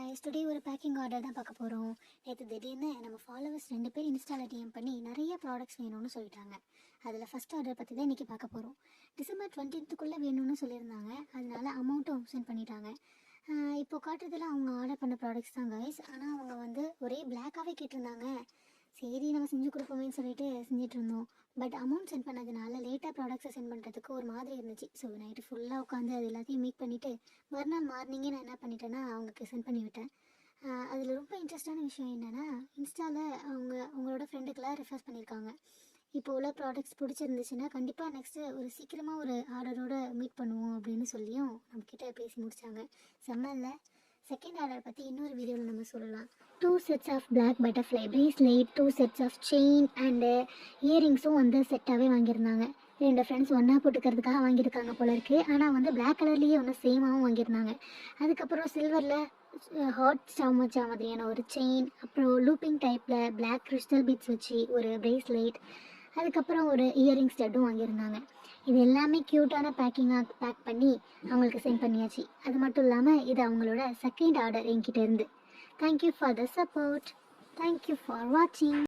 guys, today ஒரு packing order தான் பார்க்க போகிறோம். நேற்று திடீர்னு நம்ம ஃபாலோவர்ஸ் 2 பேர் இன்ஸ்டாவில் டிஎம் பண்ணி நிறைய ப்ராடக்ட்ஸ் வேணும்னு சொல்லிட்டாங்க. அதில் ஃபஸ்ட் ஆர்டர் பற்றி தான் இன்றைக்கி பார்க்க போகிறோம். டிசம்பர் 20க்குள்ளே வேணும்னு சொல்லியிருந்தாங்க. அதனால அமௌண்ட்டும் சென்ட் பண்ணிட்டாங்க. இப்போ காட்டுறதுல அவங்க ஆர்டர் பண்ண ப்ராடக்ட்ஸ் தான் கைஸ். ஆனால் அவங்க வந்து ஒரே பிளாக்காகவே கேட்டிருந்தாங்க. சரி நம்ம செஞ்சு கொடுப்போமேன்னு சொல்லிட்டு செஞ்சுட்டு இருந்தோம். பட் அமௌண்ட் சென்ட் பண்ணதுனால லேட்டாக ப்ராடக்ட்ஸை சென்ட் பண்ணுறதுக்கு ஒரு மாதிரி இருந்துச்சு. ஸோ நைட்டு ஃபுல்லாக உட்காந்து அது எல்லாத்தையும் மேக் பண்ணிவிட்டு மறுநாள் மார்னிங்கே நான் என்ன பண்ணிட்டேன்னா அவங்களுக்கு சென்ட் பண்ணி விட்டேன். அதில் ரொம்ப இன்ட்ரெஸ்டான விஷயம் என்னென்னா, இன்ஸ்டாவில் அவங்களோட ஃப்ரெண்டுக்கெல்லாம் ரெஃபர்ஸ் பண்ணியிருக்காங்க. இப்போ உள்ள ப்ராடக்ட்ஸ் பிடிச்சிருந்துச்சுன்னா கண்டிப்பாக நெக்ஸ்ட்டு ஒரு சீக்கிரமாக ஒரு ஆர்டரோடு மீட் பண்ணுவோம் அப்படின்னு சொல்லியும் நம்மக்கிட்ட பேசி முடித்தாங்க. செம்ம இல்லை? செகண்ட் ஆர்டர் பற்றி இன்னொரு வீடியோவில் நம்ம சொல்லலாம். 2 sets of black butterfly bracelet, 2 sets of chain and இயரிங்ஸும் வந்து செட்டாகவே வாங்கியிருந்தாங்க. 2 ஃப்ரெண்ட்ஸ் ஒன்றா போட்டுக்கிறதுக்காக வாங்கியிருக்காங்க போல இருக்குது. ஆனால் வந்து பிளாக் கலர்லேயே ஒன்று சேமாகவும் வாங்கியிருந்தாங்க. அதுக்கப்புறம் சில்வரில் ஹாட் ஸ்டாவ் மச்சா மாதிரியான ஒரு செயின், அப்புறம் லூப்பிங் டைப்பில் பிளாக் கிறிஸ்டல் பீட்ஸ் வச்சு ஒரு பிரேஸ்லெட், அதுக்கப்புறம் ஒரு இயரிங் ஸ்டட்டும் வாங்கியிருந்தாங்க. இது எல்லாமே க்யூட்டான பேக்கிங்காக பேக் பண்ணி அவங்களுக்கு சென்ட் பண்ணியாச்சு. அது மட்டும் இல்லாமல் இது அவங்களோட செகண்ட் ஆர்டர் என்கிட்ட இருந்து. Thank you for the support. Thank you for வாட்சிங்.